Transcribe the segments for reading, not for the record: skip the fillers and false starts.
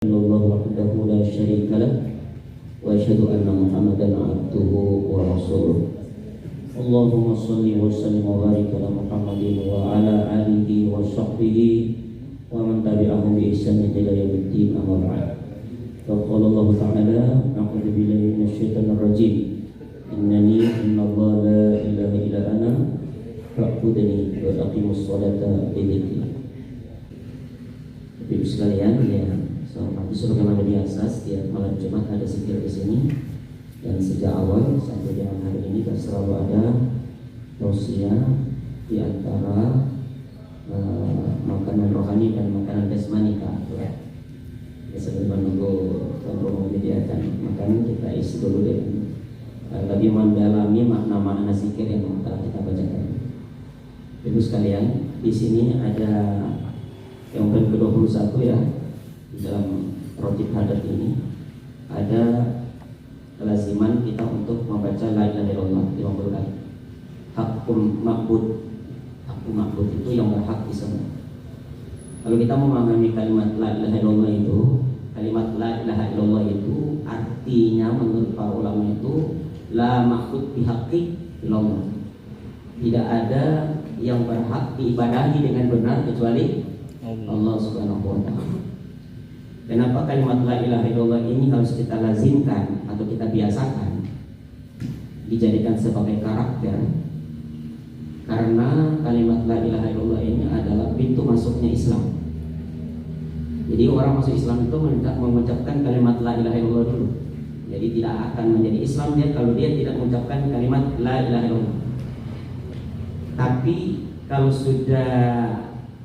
الله وحده لا شريك له وأشهد أن محمدا عبده ورسوله اللهم صل وسلم وبارك على محمد وعلى آله وصحبه ومن تبعهم بإحسان إلى يوم الدين أما بعد فقال الله تعالى أعوذ بالله من الشيطان الرجيم إن الله لا إله إلا أنا فاعبدني وأقم الصلاة لذكري. Ibu sekalian yang sebagaimana biasa setiap malam Jumat ada zikir di sini, dan sejak awal sampai dengan hari ini kan selalu ada tausiah di antara makanan rohani dan makanan jasmani ya. Sambil menunggu promo menyediakan makanan, kita isi dulu dengan lebih mendalami makna-makna zikir yang telah kita bacakan. Ibu sekalian, di sini ada yang ke-21 ya, di dalam rotib hadat ini ada kelaziman kita untuk membaca la ilaha illallah 50 kali. Hakul ma'bud, hakul ma'bud itu yang berhak disembah. Kalau kita memahami kalimat la ilaha illallah itu, kalimat la ilaha illallah itu artinya menurut para ulama itu la ma'bud bihaqqi illallah. Tidak ada yang berhak diibadahi dengan benar kecuali Allah Subhanahu wa ta'ala. Kenapa kalimat la ilaha illallah ini harus kita lazimkan atau kita biasakan dijadikan sebagai karakter? Karena kalimat la ilaha illallah ini adalah pintu masuknya Islam. Jadi orang masuk Islam itu mengucapkan kalimat la ilaha illallah dulu. Jadi tidak akan menjadi Islam dia kalau dia tidak mengucapkan kalimat la ilaha illallah. Tapi kalau sudah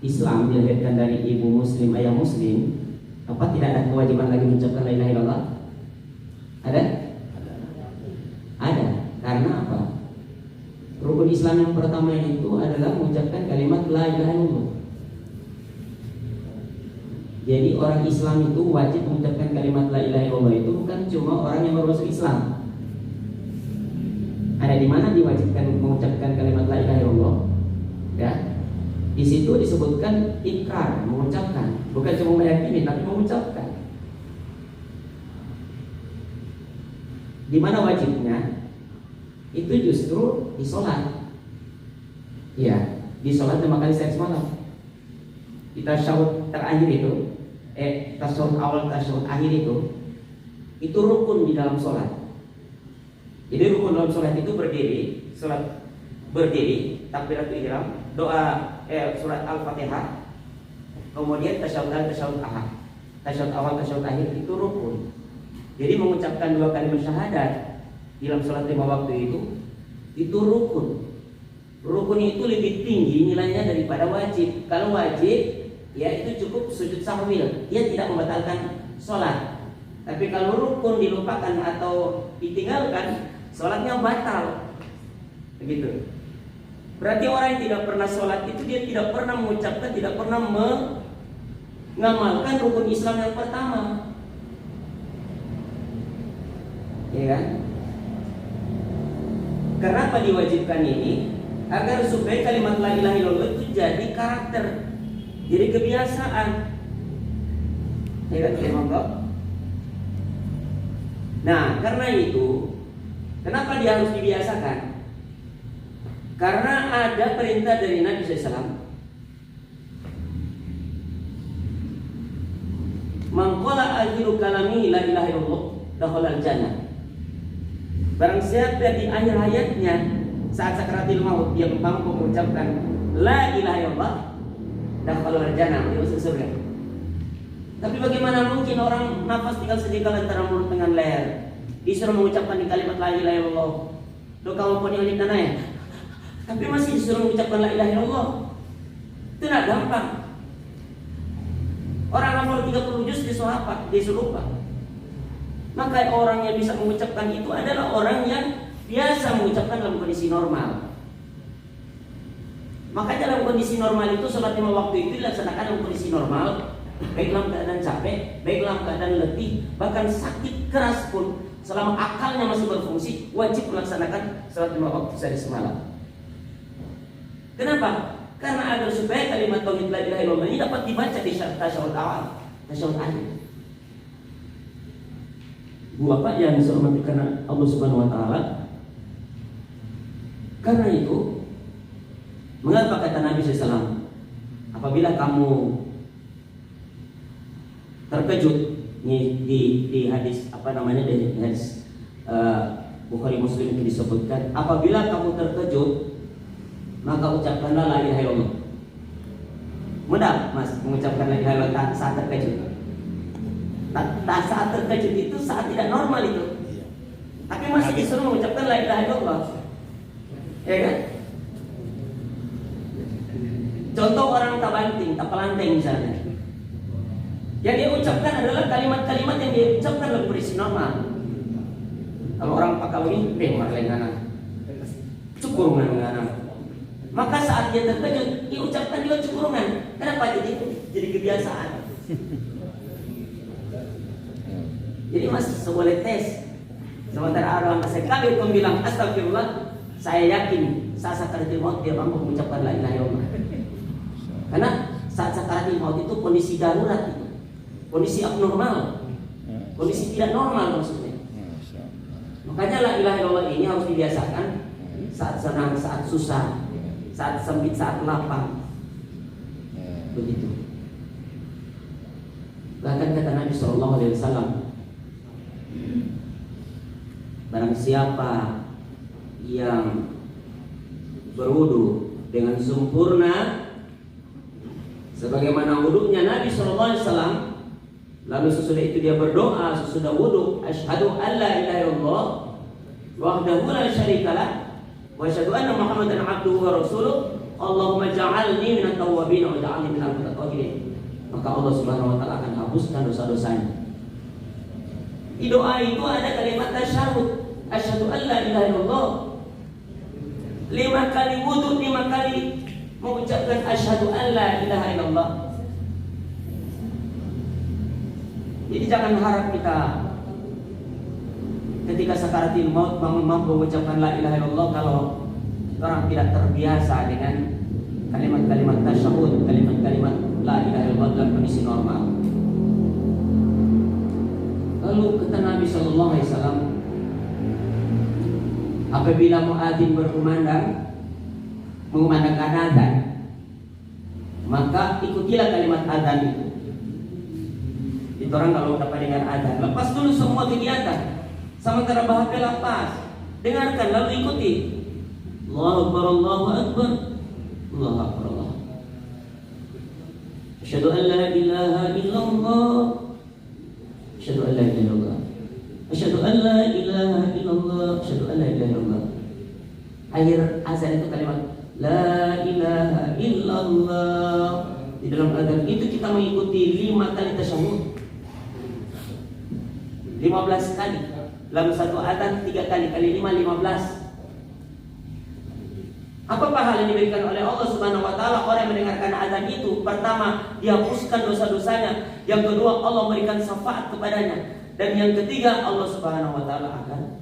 Islam dilahirkan dari ibu muslim, ayah muslim, apa tidak ada kewajiban lagi mengucapkan la ilaha illallah? Ada? Ada. Karena apa? Rukun Islam yang pertama itu adalah mengucapkan kalimat la ilaha illallah. Jadi orang Islam itu wajib mengucapkan kalimat la ilaha illallah itu bukan cuma orang yang baru masuk Islam. Ada di mana diwajibkan mengucapkan kalimat la ilaha illallah? Ya. Di situ disebutkan ikrar, mengucapkan, bukan cuma meyakini tapi mengucapkan. Di mana wajibnya? Itu justru di sholat. Ya, di sholat 5 kali sehari semalam. Kita tasyahud terakhir itu, tasyahud awal, tasyahud akhir itu rukun di dalam sholat. Jadi rukun dalam sholat itu berdiri, sholat berdiri, takbiratul ihram, doa surat Al-Fatihah, kemudian tasyahud awal, tasyahud akhir itu rukun. Jadi mengucapkan 2 kalimat syahadat dalam sholat 5 waktu itu rukun. Rukun itu lebih tinggi nilainya daripada wajib. Kalau wajib ya itu cukup sujud sahwi, dia tidak membatalkan sholat. Tapi kalau rukun dilupakan atau ditinggalkan, sholatnya batal. Begitu. Berarti orang yang tidak pernah sholat itu dia tidak pernah mengucapkan, tidak pernah mengamalkan rukun Islam yang pertama. Ya kan? Kenapa diwajibkan ini? Agar supaya kalimat la ilaha illallah itu jadi karakter, jadi kebiasaan. Ya kan? Ya, monggo. Nah, karena itu, kenapa dia harus dibiasakan? Karena ada perintah dari Nabi SAW. Man qala akhiru kalamihi la ilaha illallah dakhala al-jannah. Barang siapa di akhir hayatnya saat sakaratul maut dia mampu mengucapkan la ilaha illallah dakhala al-jannah, dia masuk surga. Tapi bagaimana mungkin orang nafas tinggal sedikit antara mulut dengan leher, disuruh mengucapkan di kalimat la ilaha illallah. Do kamu pun yang tanah ya? Tapi masih disuruh mengucapkan la ilaha illallah. Itu tidak gampang. Orang hafal 30 juz disuruh apa? Maka orang yang bisa mengucapkan itu adalah orang yang biasa mengucapkan dalam kondisi normal. Maka dalam kondisi normal itu sholat 5 waktu itu dilaksanakan dalam kondisi normal, baik dalam keadaan capek, baik dalam keadaan letih, bahkan sakit keras pun, selama akalnya masih berfungsi, wajib melaksanakan sholat 5 waktu sehari semalam. Kenapa? Karena agar supaya kalimat tauhid la ilaha illallah ini dapat dibaca di tasyahud awal, tasyahud akhir. Bapak yang dihormati karena Allah Subhanahu wa taala. Karena itu, mengapa kata Nabi SAW, apabila kamu terkejut di hadis di hadis Bukhari Muslim itu disebutkan, apabila kamu terkejut maka ucapkanlah la ilaha illallah. Mudah Mas mengucapkan la ilaha illallah saat terkejut. Saat terkejut itu saat tidak normal itu. Tapi masih disuruh mengucapkan la ilaha illallah. Ya kan? Contoh orang tapalanteng misalnya. Yang dia ucapkan adalah kalimat-kalimat yang dia ucapkan dalam kondisi normal. Kalau orang pakau ini, marlengana, cukurungan ngana. Maka saat dia terkejut, dia ucapkan juga cukurungan. Kenapa? Jadi kebiasaan. Jadi Mas boleh tes. Sementara orang saya kali itu bilang astagfirullah, saya yakin saat sakaratul maut dia mampu mengucapkan la ilaha illallah. Karena saat sakaratul maut itu kondisi darurat itu. Kondisi abnormal. Kondisi tidak normal maksudnya. Makanya la ilaha illallah ini harus dibiasakan saat senang, saat susah, saat sempit, saat lapang. Begitu. Bahkan kata Nabi SAW, barang siapa yang berwudu dengan sempurna sebagaimana wudunya Nabi SAW, lalu sesudah itu dia berdoa sesudah wudu, asyhadu an la ilaha illallah wahdahu la syarikalah wa asyhadu anna Muhammadan abduhu wa rasuluh, Allahumma ja'alni minat tawwabin wa ja'alni minal mutatahhirin. Maka Allah Subhanahu wa taala akan hapuskan dosa-dosanya. Di doa itu ada kalimat tasyahud, asyhadu an la ilaha illallah. 5 kali wudu, 5 kali mengucapkan asyhadu an la ilaha illallah. Jadi jangan harap kita ketika sakaratul maut mampu mengucapkan la ilaha illallah kalau orang tidak terbiasa dengan kalimat-kalimat tasyahud, kalimat-kalimat la ilaha illallah dalam kondisi normal. Lalu kata Nabi sallallahu alaihi wasallam, apabila muadzin mengumandangkan azan, maka ikutilah kalimat azan itu. Itu orang kalau dapat dengar azan, lepas dulu semua kegiatan. Sementara bahagia lepas, dengarkan lalu ikuti. Allahu Akbar, Allahu Akbar, Allahu Akbar, Allah. Asyhadu an la ilaha illallah, asyhadu an la ilaha illallah, asyhadu an la ilaha illallah, asyhadu an la ilaha illallah. Akhir azan itu kalimat la ilaha illallah. Di dalam azan itu kita mengikuti 5 kali tasyahud, 15 kali. Dalam satu azan 3 kali, kali 5, 15. Apa pahala yang diberikan oleh Allah Subhanahu wa taala orang yang mendengarkan azan itu? Pertama, dihapuskan dosa-dosanya. Yang kedua, Allah memberikan syafaat kepadanya. Dan yang ketiga, Allah Subhanahu wa taala akan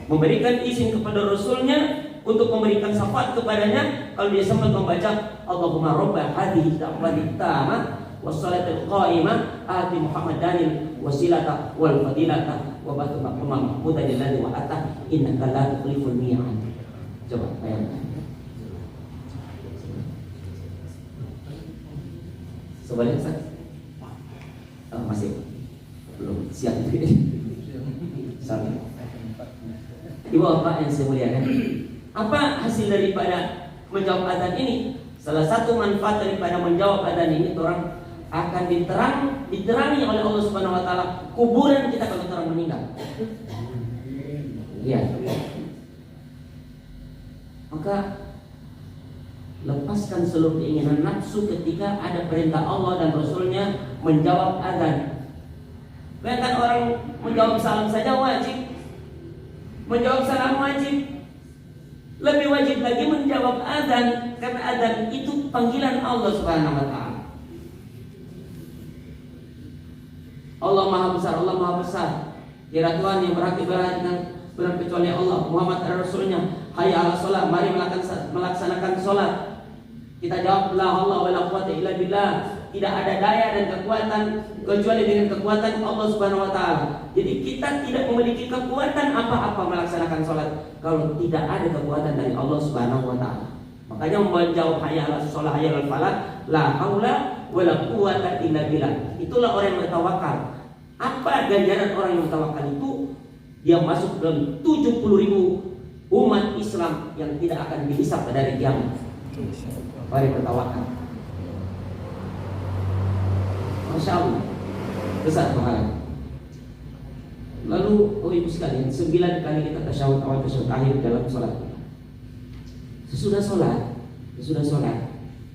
memberikan izin kepada Rasulnya untuk memberikan syafaat kepadanya kalau dia sempat membaca Allahumma rabba hadhihi da'wati tamah wassalatul qa'imah ati Muhammadanil wasilata wal fadilata wa batu maqama mahmudan alladhi wa'ata innaka la tukhliful mi'ad. Coba bayangkan. Sebaliknya Ustaz? Masih belum siap. Sampai. Ibu bapak yang saya muliakan, apa hasil daripada menjawab adzan ini? Salah satu manfaat daripada menjawab adzan ini, orang akan diterangi oleh Allah Subhanahu wa taala kuburan kita kalau orang meninggal. Iya. Maka lepaskan seluruh keinginan nafsu ketika ada perintah Allah dan Rasulnya menjawab adzan. Bayangkan orang menjawab salam saja wajib, menjawab salam wajib. Lebih wajib lagi menjawab adzan, karena adzan itu panggilan Allah Subhanahu wa taala. Allah Maha Besar, Allah Maha Besar. Tiada Tuhan yang berhak ibadah dengan benar kecuali Allah. Muhammad adalah Rasulnya. Hayya ala sholat, mari melaksanakan sholat. Kita jawab la haula wala quwwata illa billah. tidak ada daya dan kekuatan kecuali dengan kekuatan Allah Subhanahu wa taala. Jadi kita tidak memiliki kekuatan apa-apa melaksanakan sholat kalau tidak ada kekuatan dari Allah Subhanahu wa taala. Makanya menjawab hayya 'alas shalah hayya 'alal falah, la haula wala quwwata illa billah. Itulah orang yang bertawakal. Apa ganjaran orang yang bertawakal itu? Dia masuk dalam 70.000 umat Islam yang tidak akan dihisab pada hari kiamat. Orang yang bertawakal. Masya Allah, besar pahala. Lalu, oh ibu sekalian, 9 kali kita tasyahud awal tasyahud akhir dalam sholat. Sesudah sholat,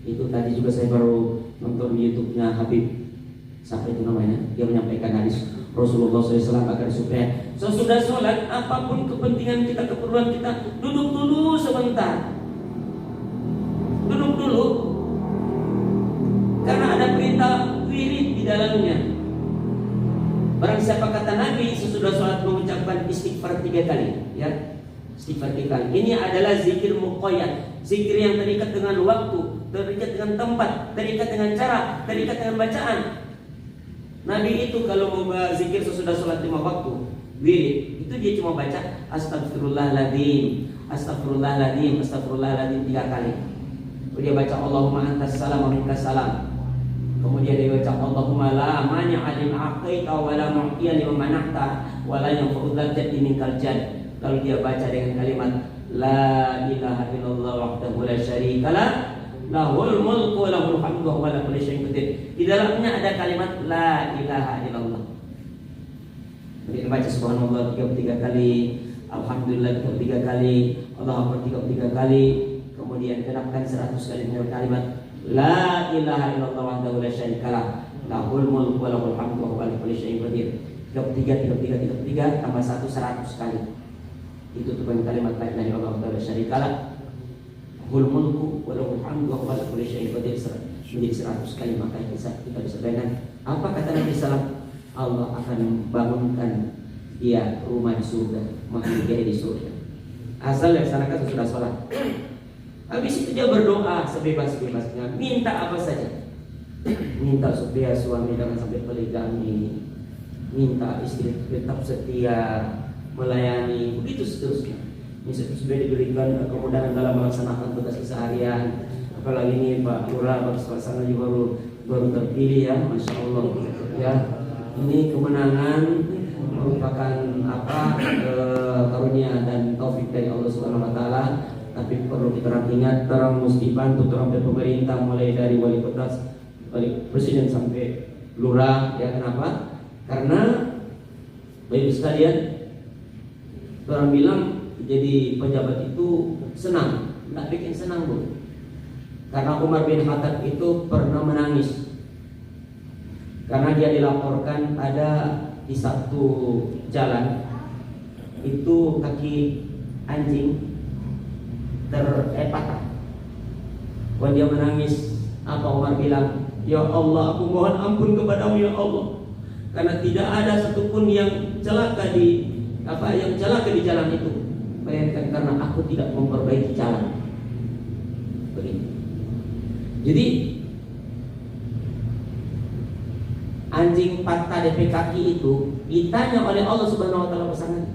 itu tadi juga saya baru nonton di YouTube-nya Habib, siapa itu namanya? Dia menyampaikan hadis Rasulullah SAW agar supaya sesudah sholat apapun kepentingan kita, keperluan kita, duduk dulu sebentar, duduk dulu, karena ada perintah wirid di dalamnya. Barang siapa kata Nabi sesudah sholat mengucapkan istighfar 3 kali, ya, istighfar 3 kali. Ini adalah zikir muqayyad, zikir yang terikat dengan waktu, terikat dengan tempat, terikat dengan cara, terikat dengan bacaan. Nabi itu kalau mau zikir sesudah sholat 5 waktu, wirid, itu dia cuma baca astagfirullahaladzim, astagfirullahaladzim, astagfirullahaladzim 3 kali. Dia baca Allahumma antas salam wa minkas salam. Kemudian dia baca Allahumma la mani'a lima a'taita wa la mu'tiya lima mana'ta wa la yanfa'u dzal jaddi minkal jadd. Kalau dia baca dengan kalimat la ilaha illallah wahdahu la syarikalah lahul mulku wa lahul hamdu wa huwa ala kulli syai'in qadir. Di dalamnya ada kalimat la ilaha illallah. Kemudian baca subhanallah 33 kali, alhamdulillah 33 kali, Allahu akbar 33 kali. Kemudian genapkan 100 kali dengan kalimat la ilaha illallah wahdahu la syarikalah lahul mulku wa lahul hamdu wa huwa ala kulli syai'in qadir. 33 tambah 1 100 kali. Itu tuh kalimat la ilaha illallah wahdahu la syarikalah lahul mulku wa lahul hamdu wa huwa ala kulli syai'in qadir menjadi 100 kali. Maka kita bisa bayangkan apa kata Nabi sallallahu, Allah akan bangunkan dia rumah di surga, makhluk dia di surga. Asal laksanakan sesudah sholat. Habis itu dia berdoa sebebas-bebasnya, minta apa saja. Minta supaya suami jangan sampai poligami, minta istri tetap setia, melayani, begitu seterusnya. Misalnya supaya diberikan kemudahan dalam melaksanakan tugas keseharian. Apalagi ini Pak Lurah, Pak Suasana juga baru terpilih, ya, Masya Allah, ya. Ini kemenangan merupakan karunia dan taufik dari Allah Subhanahu wa taala. Tapi perlu kita ingat, terang mesti bantu terang pemerintah, mulai dari wali kota, wali presiden sampai lurah, ya. Kenapa? Karena baik sekalian, orang bilang jadi pejabat itu senang, nggak bikin senang, Bu. Karena Umar bin Khattab itu pernah menangis karena dia dilaporkan ada di satu jalan itu kaki anjing patah. Kalau dia menangis, apa Umar bilang? Ya Allah, aku mohon ampun kepadamu ya Allah, karena tidak ada satupun yang celaka di jalan itu. Bayangkan, karena aku tidak memperbaiki jalan. Begitu. Jadi anjing patah DP kaki itu ditanya oleh Allah Subhanahu wa taala pasangan.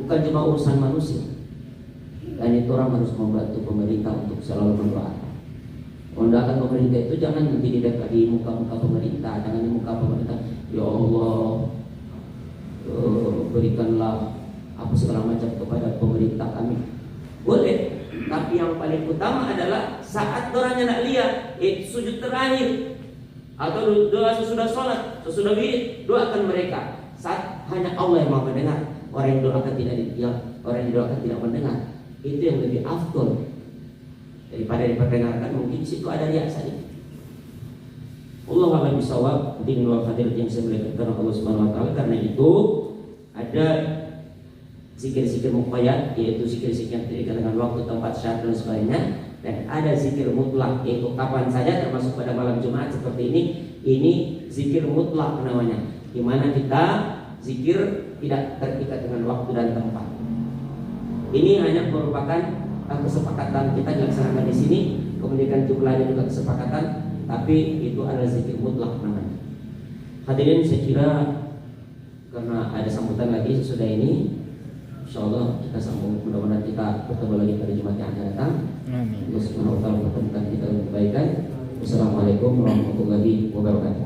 Bukan cuma urusan manusia. Dan itu orang harus membantu pemerintah untuk selalu mendoakan. Mendoakan pemerintah itu jangan nanti di muka-muka pemerintah, jangan di muka pemerintah. Ya Allah, berikanlah apa segala macam kepada pemerintah kami. Boleh, tapi yang paling utama adalah saat orangnya nak lihat, sujud terakhir atau doa sesudah sholat, sesudah wirid, doakan mereka. Saat hanya Allah yang mau mendengar. Orang yang doakan orang yang doakan tidak mendengar. Itu yang lebih afdol daripada diperdengarkan. Mungkin di situ ada riak saja. Allah a'lam bishawab. Din wal hadirat yang saya muliakan Allah Subhanahu wa taala. Karena itu ada zikir-zikir muqayyad, yaitu zikir-zikir yang terikat dengan waktu, tempat, syarat dan sebagainya. Dan ada zikir mutlak, yaitu kapan saja, termasuk pada malam Jumat seperti ini. Ini zikir mutlak namanya, di mana kita zikir tidak terikat dengan waktu dan tempat. Ini hanya merupakan kesepakatan kita dilaksanakan di sini kemudian jumlahnya juga kesepakatan, tapi itu adalah zikir mutlak namanya. Hadirin, saya kira karena ada sambutan lagi sesudah ini, insyaallah kita sambung, mudah-mudahan kita bertemu lagi pada Jumat yang akan datang. Amin. Allah Subhanahu wa taala mempertemukan kita dengan kebaikan. Wassalamualaikum warahmatullahi wabarakatuh.